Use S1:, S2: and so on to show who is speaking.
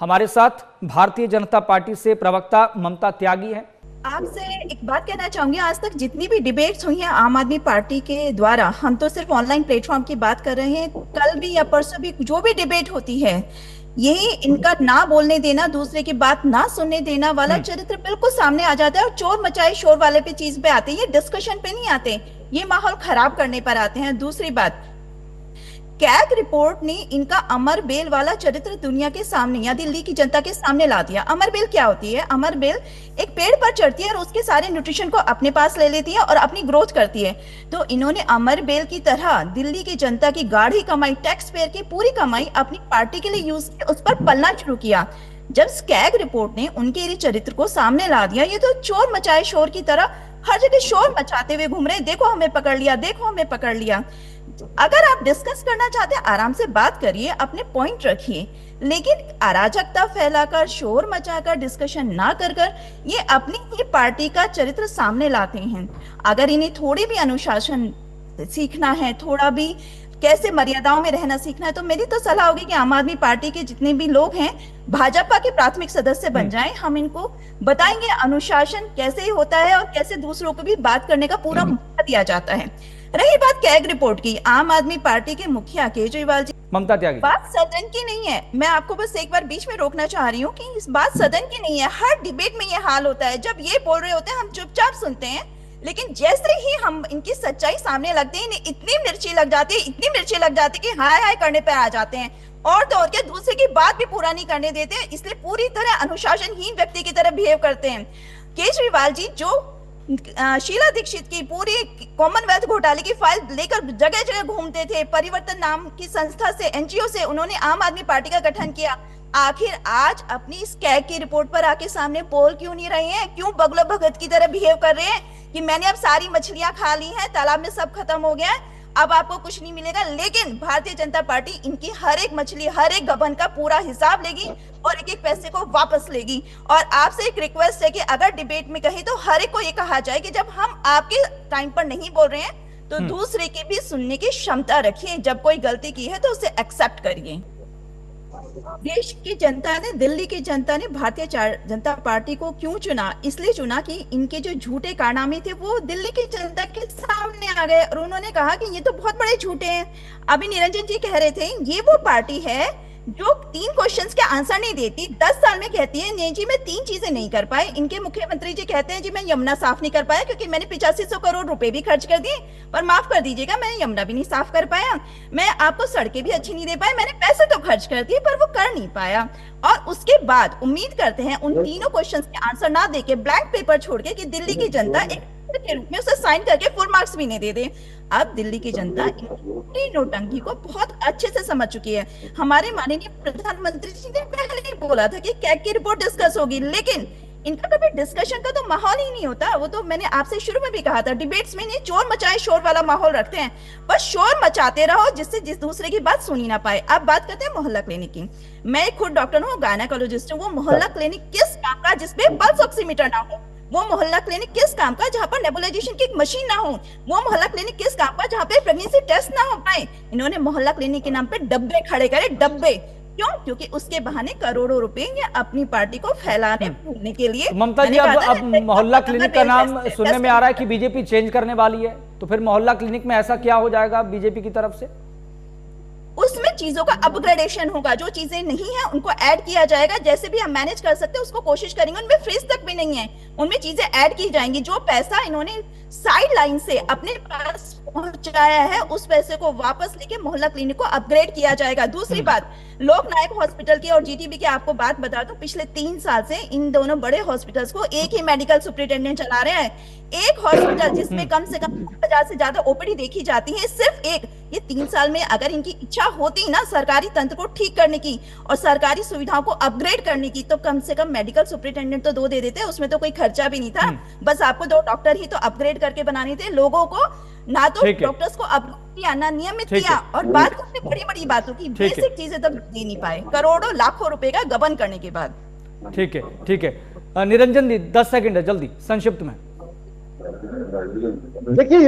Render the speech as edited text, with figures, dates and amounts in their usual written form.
S1: हमारे साथ भारतीय जनता पार्टी से प्रवक्ता ममता त्यागी हैं।
S2: आपसे एक बात कहना चाहूंगी, आज तक जितनी भी डिबेट्स हुई हैं आम आदमी पार्टी के द्वारा, हम तो सिर्फ ऑनलाइन प्लेटफॉर्म की बात कर रहे हैं, कल भी या परसों भी जो भी डिबेट होती है, यही इनका ना बोलने देना, दूसरे की बात ना सुनने देना वाला चरित्र बिल्कुल सामने आ जाता है और चोर मचाए शोर वाले पे चीज पे आते हैं। ये डिस्कशन पे नहीं आते, ये माहौल खराब करने पर आते हैं। दूसरी बात, कैग रिपोर्ट ने इनका अमर बेल वाला चरित्र दुनिया के सामने या दिल्ली की जनता के सामने ला दिया। अमर बेल क्या होती है? अमर बेल एक पेड़ पर चढ़ती है और उसके सारे न्यूट्रिशन को अपने पास ले लेती है और अपनी ग्रोथ करती है। तो इन्होंने अमर बेल की तरह दिल्ली की जनता की गाढ़ी कमाई, टैक्स पेयर की पूरी कमाई अपनी पार्टी के लिए यूज की, उस पर पलना शुरू किया। जब कैग रिपोर्ट ने उनके चरित्र को सामने ला दिया, ये तो चोर मचाए शोर की तरह हर जगह शोर मचाते हुए घूम रहे, देखो हमें पकड़ लिया, देखो हमें पकड़ लिया। अगर आप डिस्कस करना चाहते हैं, आराम से बात करिए, अपने पॉइंट रखिए, लेकिन अराजकता फैलाकर, शोर मचाकर, डिस्कशन ना कर ये अपनी ही पार्टी का चरित्र सामने लाते हैं। अगर इन्हें थोड़ी भी अनुशासन सीखना है, थोड़ा भी कैसे मर्यादाओं में रहना सीखना है, तो मेरी तो सलाह होगी कि आम आदमी पार्टी के जितने भी लोग हैं भाजपा के प्राथमिक सदस्य बन जाएं। हम इनको बताएंगे अनुशासन कैसे होता है और कैसे दूसरों को भी बात करने का पूरा मौका दिया जाता है। रही बात कैग रिपोर्ट की, आम आदमी पार्टी के मुखिया केजरीवाल जी,
S1: ममता त्यागी,
S2: बात सदन की नहीं है। मैं आपको बस एक बार बीच में रोकना चाह रही हूँ कि इस बात सदन की नहीं है। हर डिबेट में ये हाल होता है, जब ये बोल रहे होते हैं हम चुपचाप सुनते हैं, लेकिन जैसे ही हम इनकी सच्चाई सामने लगते हैं, इन्हें इतनी मिर्ची लग जाती है, इतनी मिर्ची लग जाती है कि हाय हाय करने पे आ जाते हैं और तो और क्या, दूसरे की बात भी पूरा नहीं करने देते, इसलिए पूरी तरह अनुशासनहीन व्यक्ति की तरह बिहेव करते हैं। केजरीवाल जी जो शीला दीक्षित की पूरी कॉमनवेल्थ घोटाले की फाइल लेकर जगह जगह घूमते थे, परिवर्तन नाम की संस्था से, एनजीओ से उन्होंने आम आदमी पार्टी का गठन किया, आखिर आज अपनी इस कैग की रिपोर्ट पर आके सामने बोल क्यों नहीं रहे हैं? क्यों बगलो भगत की तरह बिहेव कर रहे हैं कि मैंने अब सारी मछलियां खा ली हैं, तालाब में सब खत्म हो गया है, अब आपको कुछ नहीं मिलेगा। लेकिन भारतीय जनता पार्टी इनकी हर एक मछली, हर एक गबन का पूरा हिसाब लेगी और एक एक पैसे को वापस लेगी। और आपसे एक रिक्वेस्ट है कि अगर डिबेट में कहीं तो हर एक को ये कहा जाए कि जब हम आपके टाइम पर नहीं बोल रहे हैं तो दूसरे की भी सुनने की क्षमता रखिए, जब कोई गलती की है तो उसे एक्सेप्ट करिए। देश की जनता ने, दिल्ली की जनता ने भारतीय जनता पार्टी को क्यों चुना? इसलिए चुना कि इनके जो झूठे कारनामे थे वो दिल्ली की जनता के सामने आ गए और उन्होंने कहा कि ये तो बहुत बड़े झूठे हैं। अभी निरंजन जी कह रहे थे ये वो पार्टी है जो 3 क्वेश्चंस के आंसर नहीं देती, 10 साल में कहती है नहीं जी मैं 3 चीजें नहीं कर पाए। इनके मुख्यमंत्री जी कहते हैं जी मैं यमुना साफ नहीं कर पाया क्योंकि मैंने 8500 करोड़ रुपए भी खर्च कर दिए, पर माफ कर दीजिएगा मैंने यमुना भी नहीं साफ कर पाया। मैं आपको सड़कें भी अच्छी नहीं दे पाया, मैंने पैसे तो खर्च कर दिए पर वो कर नहीं पाया। और उसके बाद उम्मीद करते हैं उन तीनों क्वेश्चंस के आंसर ना देके, ब्लैंक पेपर छोड़ के, कि दिल्ली की जनता एक के रूप में उसे साइन करके फुल मार्क्स भी नहीं दे दे। अब दिल्ली की जनता इनकी नोटंकी को बहुत अच्छे से समझ चुकी है। हमारे माननीय प्रधानमंत्री जी ने पहले ही बोला था कि कैग की रिपोर्ट डिस्कस होगी, लेकिन इनका कभी डिस्कशन का तो माहौल ही नहीं होता। वो तो मैंने आपसे शुरू में भी कहा था, डिबेट्स में नहीं चोर मचाए शोर वाला माहौल रखते हैं, बस शोर मचाते रहो जिससे जिस दूसरे की बात सुनी ना पाए। अब बात करते हैं मोहल्ला क्लिनिक की। मैं खुद डॉक्टर हूँ, गायनेकोलॉजिस्ट हूँ। वो मोहल्ला क्लिनिक किस काम का जिसपे पल्स ऑक्सीमीटर ना हो? वो मोहल्ला क्लिनिक किस काम का जहां पर नेबुलाइजेशन की एक मशीन ना हो? वो मोहल्ला क्लिनिक किस काम का जहां पे प्रेगनेंसी टेस्ट ना हो पाए? इन्होंने मोहल्ला क्लिनिक के नाम पे डब्बे खड़े करे, डब्बे। क्यों? क्योंकि उसके बहाने करोड़ों रुपए ये अपनी पार्टी को फैलाने फूलने के लिए।
S1: ममता जी, अब मोहल्ला क्लिनिक का नाम सुनने में आ रहा है कि बीजेपी चेंज करने वाली है, तो फिर मोहल्ला क्लिनिक में ऐसा क्या हो जाएगा बीजेपी की तरफ से?
S2: उसमें चीजों का अपग्रेडेशन होगा, जो चीजें नहीं है उनको ऐड किया जाएगा, जैसे भी हम मैनेज कर सकते हैं उसको कोशिश करेंगे। उनमें फ्रीज तक भी नहीं है, उनमें चीजें ऐड की जाएंगी। जो पैसा इन्होंने साइड लाइन से अपने पास पहुंचाया है उस पैसे को वापस लेके मोहल्ला क्लिनिक को अपग्रेड किया जाएगा। दूसरी बात, लोकनायक हॉस्पिटल की और जीटीबी की आपको बात बता दूं, पिछले 3 साल से इन दोनों बड़े हॉस्पिटल्स को एक ही मेडिकल सुपरिटेंडेंट चला रहे हैं। एक हॉस्पिटल जिसमें कम से कम 50 से ज्यादा ओपीडी देखी जाती है, सिर्फ एक। ये 3 साल में अगर इनकी इच्छा होती ना सरकारी तंत्र को ठीक करने की और सरकारी सुविधाओं को अपग्रेड करने की, तो कम से कम मेडिकल सुपरिटेंडेंट तो 2 दे देते, उसमें तो कोई खर्चा भी नहीं था। बस आपको 2 डॉक्टर ही तो अपग्रेड करके बनाने थे। लोगों को ना तो डॉक्टर्स को अपग्रेड किया, ना नियमित किया, और बात करते बड़ी बड़ी बातों की, बेसिक चीजें तब दे नहीं पाए, करोड़ों लाखों रुपए का गबन करने के बाद।
S1: ठीक है, ठीक है। निरंजन जी 10 सेकंड है, जल्दी संक्षिप्त में।
S3: देखिए